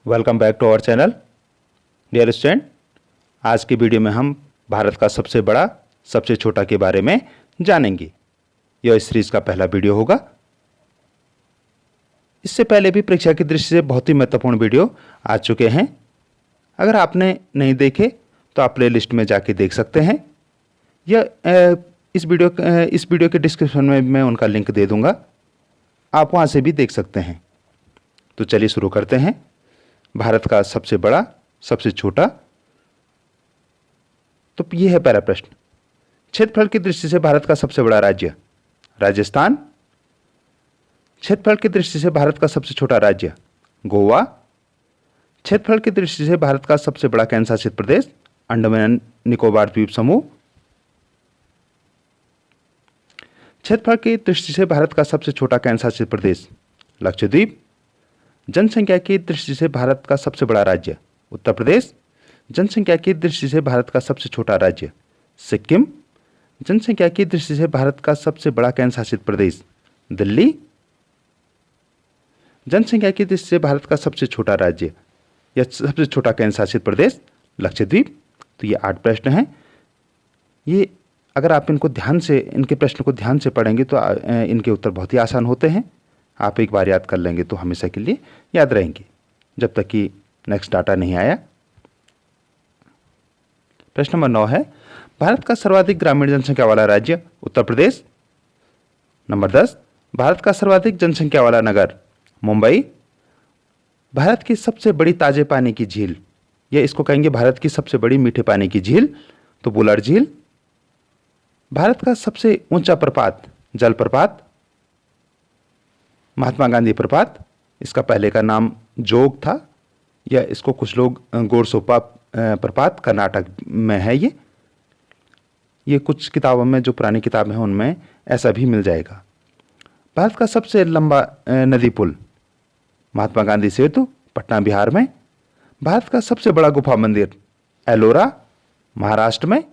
Welcome back to our channel dear student. आज की video में हम भारत का सबसे बड़ा सबसे छोटा के बारे में जानेंगे। यह इस सीरीज का पहला वीडियो होगा। इससे पहले भी परीक्षा की दृष्टि से बहुत ही महत्वपूर्ण वीडियो आ चुके हैं। अगर आपने नहीं देखे तो आप प्ले लिस्ट में जाके देख सकते हैं। इस वीडियो के डिस्क्रिप्शन में मैं उनका लिंक दे दूंगा, आप वहाँ से भी देख सकते हैं। तो चलिए शुरू करते हैं। भारत का सबसे बड़ा सबसे छोटा, तो यह है पहला प्रश्न। क्षेत्रफल की दृष्टि से भारत का सबसे बड़ा राज्य राजस्थान। क्षेत्रफल की दृष्टि से भारत का सबसे छोटा राज्य गोवा। क्षेत्रफल की दृष्टि से भारत का सबसे बड़ा केंद्र शासित प्रदेश अंडमान निकोबार द्वीप समूह। क्षेत्रफल की दृष्टि से भारत का सबसे छोटा केंद्र शासित प्रदेश लक्षद्वीप। जनसंख्या की दृष्टि से भारत का सबसे बड़ा राज्य उत्तर प्रदेश। जनसंख्या की दृष्टि से भारत का सबसे छोटा राज्य सिक्किम। जनसंख्या की दृष्टि से भारत का सबसे बड़ा केंद्र शासित प्रदेश दिल्ली। जनसंख्या की दृष्टि से भारत का सबसे छोटा राज्य या सबसे छोटा केंद्र शासित प्रदेश लक्षद्वीप। तो ये 8 प्रश्न हैं। ये अगर आप इनके प्रश्न को ध्यान से पढ़ेंगे तो इनके उत्तर बहुत ही आसान होते हैं। आप एक बार याद कर लेंगे तो हमेशा के लिए याद रहेंगे, जब तक कि नेक्स्ट डाटा नहीं आया। प्रश्न नंबर 9 है, भारत का सर्वाधिक ग्रामीण जनसंख्या वाला राज्य उत्तर प्रदेश। नंबर 10, भारत का सर्वाधिक जनसंख्या वाला नगर मुंबई। भारत की सबसे बड़ी ताजे पानी की झील, या इसको कहेंगे भारत की सबसे बड़ी मीठे पानी की झील, तो बुलर झील। भारत का सबसे ऊंचा प्रपात जलप्रपात महात्मा गांधी प्रपात। इसका पहले का नाम जोग था, या इसको कुछ लोग गोरसोपा प्रपात, कर्नाटक में है। ये कुछ किताबों में, जो पुरानी किताब है उनमें ऐसा भी मिल जाएगा। भारत का सबसे लंबा नदी पुल महात्मा गांधी सेतु पटना बिहार में। भारत का सबसे बड़ा गुफा मंदिर एलोरा महाराष्ट्र में।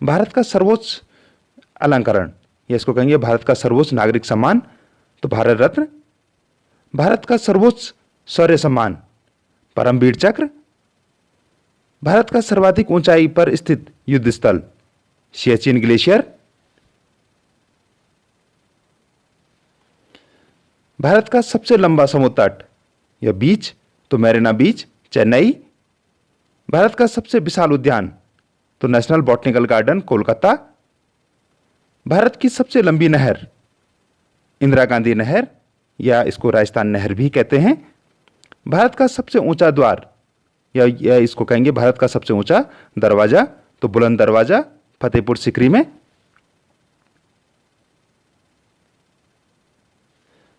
भारत का सर्वोच्च अलंकरण, या इसको कहेंगे भारत का सर्वोच्च नागरिक सम्मान, तो भारत रत्न। भारत का सर्वोच्च शौर्य सम्मान परमवीर चक्र। भारत का सर्वाधिक ऊंचाई पर स्थित युद्ध स्थल सियाचिन ग्लेशियर। भारत का सबसे लंबा समुद्र तट या बीच, तो मैरीना बीच चेन्नई। भारत का सबसे विशाल उद्यान, तो national botanical garden Kolkata. Bharat की सबसे लंबी नहर इंदिरा गांधी नहर, या इसको राजस्थान नहर भी कहते हैं। भारत का सबसे ऊंचा द्वार, या इसको कहेंगे भारत का सबसे ऊंचा दरवाजा, तो बुलंद दरवाजा फतेहपुर सिकरी में।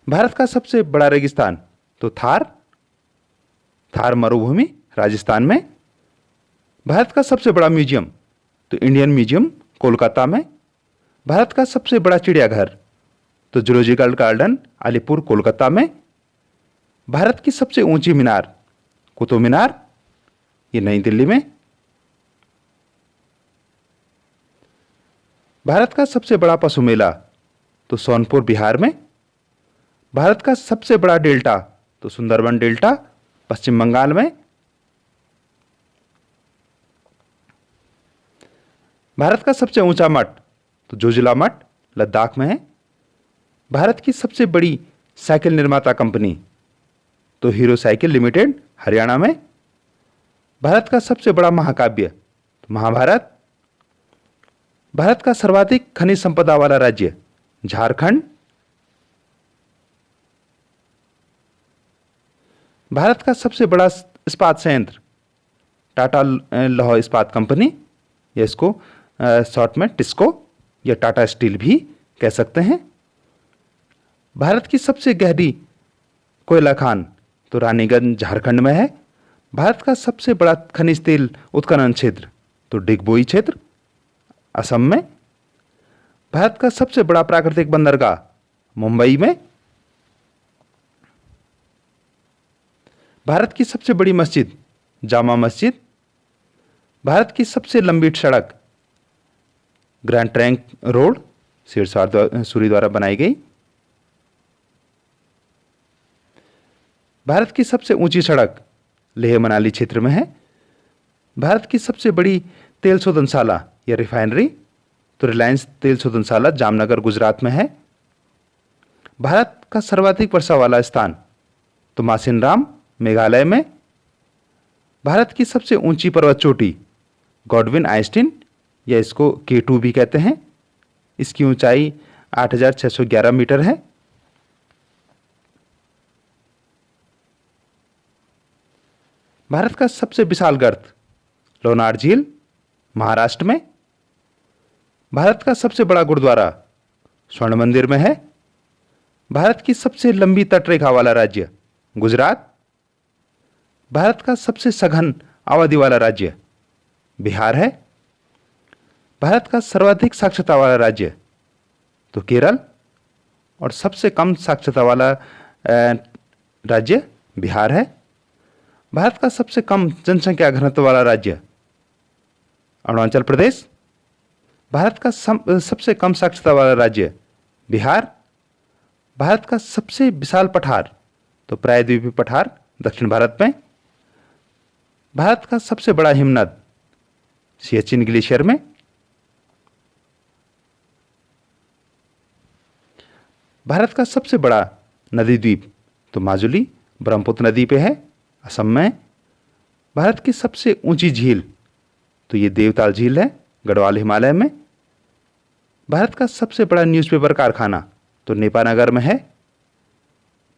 भारत का सबसे बड़ा रेगिस्तान, तो थार मरुभूमि राजस्थान में। भारत का सबसे बड़ा म्यूजियम, तो इंडियन म्यूजियम कोलकाता में। भारत का सबसे बड़ा चिड़ियाघर, तो जूलॉजिकल गार्डन अलीपुर कोलकाता में। भारत की सबसे ऊंची मीनार कुतुब मीनार, ये नई दिल्ली में। भारत का सबसे बड़ा पशु मेला, तो सोनपुर बिहार में। भारत का सबसे बड़ा डेल्टा, तो सुंदरबन डेल्टा पश्चिम बंगाल में। भारत का सबसे ऊंचा मठ, तो जोजिला मठ लद्दाख में है। भारत की सबसे बड़ी साइकिल निर्माता कंपनी, तो हीरो साइकिल लिमिटेड हरियाणा में। भारत का सबसे बड़ा महाकाव्य, तो महाभारत। भारत का सर्वाधिक खनिज संपदा वाला राज्य झारखंड। भारत का सबसे बड़ा इस्पात संयंत्र टाटा लौह इस्पात कंपनी, या इसको शॉर्ट में टिस्को या टाटा स्टील भी कह सकते हैं। भारत की सबसे गहरी कोयला खान, तो रानीगंज झारखंड में है। भारत का सबसे बड़ा खनिज तेल उत्खनन क्षेत्र, तो डिगबोई क्षेत्र असम में। भारत का सबसे बड़ा प्राकृतिक बंदरगाह मुंबई में। भारत की सबसे बड़ी मस्जिद जामा मस्जिद। भारत की सबसे लंबी सड़क grand trunk road Sirsa Suri द्वारा बनाई गई। भारत की सबसे ऊंची सड़क लेह मनाली क्षेत्र में है। भारत की सबसे बड़ी तेल शोधनशाला या रिफाइनरी तो रिलायंस तेल शोधनशाला जामनगर गुजरात में है। भारत का सर्वाधिक वर्षा वाला स्थान तो मासिनराम मेघालय में। भारत की सबसे ऊंची पर्वत चोटी गॉडविन आइंस्टीन या इसको K2 भी कहते हैं। इसकी ऊंचाई 8,611 मीटर है। भारत का सबसे विशाल गर्त लोनार झील महाराष्ट्र में। भारत का सबसे बड़ा गुरुद्वारा स्वर्ण मंदिर में है। भारत की सबसे लंबी तटरेखा वाला राज्य गुजरात। भारत का सबसे सघन आबादी वाला राज्य बिहार है। भारत का सर्वाधिक साक्षरता वाला राज्य तो केरल और सबसे कम साक्षरता वाला राज्य बिहार है। भारत का सबसे कम जनसंख्या घनत्व वाला राज्य अरुणाचल प्रदेश। भारत का सबसे कम साक्षरता वाला राज्य बिहार। भारत का सबसे विशाल पठार तो प्रायद्वीपीय पठार दक्षिण भारत में। भारत का सबसे बड़ा हिमनद सियाचिन ग्लेशियर में। भारत का सबसे बड़ा नदी द्वीप तो माजुली ब्रह्मपुत्र नदी पे है असम में। भारत की सबसे ऊंची झील तो ये देवताल झील है गढ़वाल हिमालय में। भारत का सबसे बड़ा न्यूज़पेपर कारखाना तो नेपानगर में है।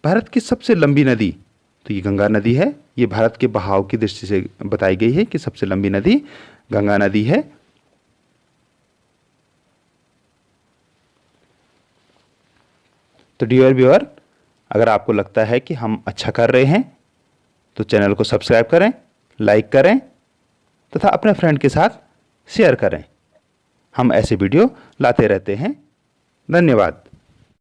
भारत की सबसे लंबी नदी तो ये गंगा नदी है। ये भारत के बहाव की दृष्टि से बताई गई है कि सबसे लंबी नदी गंगा नदी है। तो डियर व्यूअर, अगर आपको लगता है कि हम अच्छा कर रहे हैं तो चैनल को सब्सक्राइब करें, लाइक करें तथा अपने फ्रेंड के साथ शेयर करें। हम ऐसे वीडियो लाते रहते हैं। धन्यवाद।